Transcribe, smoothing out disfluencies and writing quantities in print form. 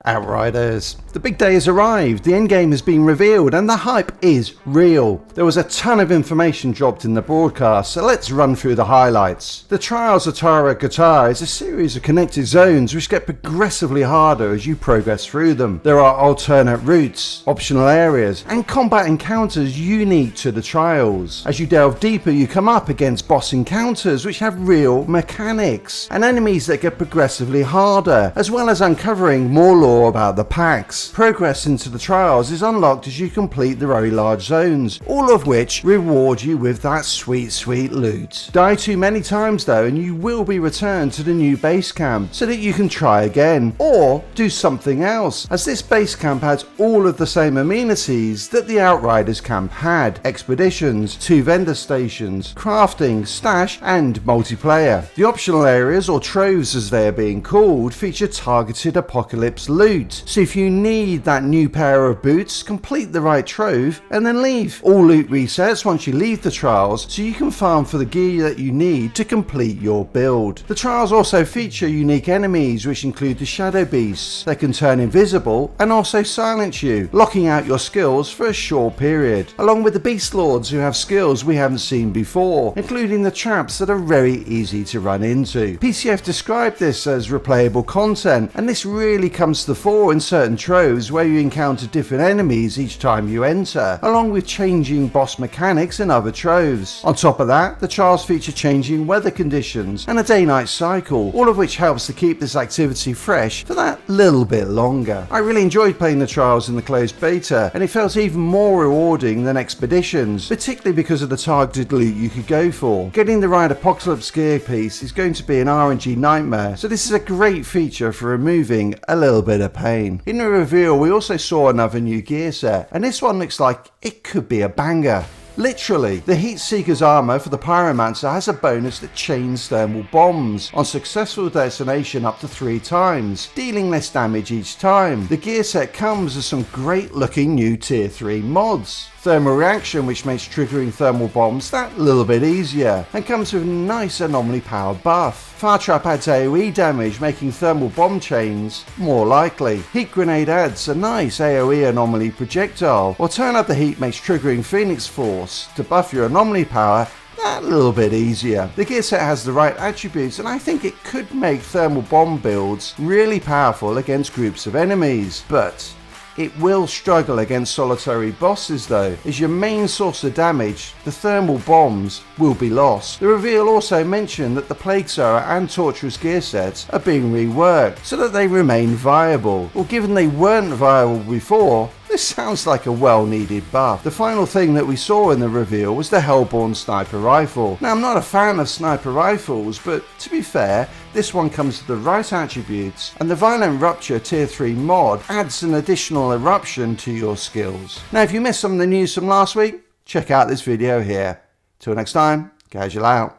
Outriders. The big day has arrived, the endgame has been revealed, and the hype is real. There was a ton of information dropped in the broadcast, so let's run through the highlights. The Trials of Tarya Gratar is a series of connected zones which get progressively harder as you progress through them. There are alternate routes, optional areas, and combat encounters unique to the Trials. As you delve deeper, you come up against boss encounters which have real mechanics, and enemies that get progressively harder, as well as uncovering more lore about the packs. Progress into the Trials is unlocked as you complete the very large zones, all of which reward you with that sweet loot. Die too many times though and you will be returned to the new base camp so that you can try again, or do something else, as this base camp has all of the same amenities that the Outriders camp had: expeditions, 2 vendor stations, crafting, stash, and multiplayer. The optional areas, or troves as they are being called, feature targeted apocalypse loot. So if you need that new pair of boots, complete the right trove and then leave. All loot resets once you leave the Trials, so you can farm for the gear that you need to complete your build. The Trials also feature unique enemies which include the shadow beasts that can turn invisible and also silence you, locking out your skills for a short period, along with the beast lords who have skills we haven't seen before, including the traps that are very easy to run into. PCF described this as replayable content, and this really comes to the fore in certain troves where you encounter different enemies each time you enter, along with changing boss mechanics in other troves. On top of that, the Trials feature changing weather conditions and a day-night cycle, all of which helps to keep this activity fresh for that little bit longer. I really enjoyed playing the Trials in the closed beta, and it felt even more rewarding than expeditions, particularly because of the targeted loot you could go for. Getting the right apocalypse gear piece is going to be an RNG nightmare, so this is a great feature for removing a little bit of pain. In the reveal we also saw another new gear set, and this one looks like it could be a banger. Literally, the Heat Seeker's armor for the Pyromancer has a bonus that chains thermal bombs on successful detonation up to 3 times, dealing less damage each time. The gear set comes with some great looking new tier 3 mods. Thermal reaction, which makes triggering thermal bombs that little bit easier, and comes with a nice anomaly powered buff. Fire Trap adds AoE damage, making thermal bomb chains more likely. Heat Grenade adds a nice AoE anomaly projectile, while Turn Up the Heat makes triggering Phoenix Force to buff your anomaly power that little bit easier. The gear set has the right attributes, and I think it could make thermal bomb builds really powerful against groups of enemies, but it will struggle against solitary bosses though, as your main source of damage, the thermal bombs, will be lost. The reveal also mentioned that the Plague Sower and Torturous gear sets are being reworked so that they remain viable. Well, given they weren't viable before, this sounds like a well-needed buff. The final thing that we saw in the reveal was the Hellborn sniper rifle. Now, I'm not a fan of sniper rifles, but to be fair, this one comes with the right attributes, and the Violent Rupture tier 3 mod adds an additional eruption to your skills. Now, if you missed some of the news from last week, check out this video here. Till next time, Casual out.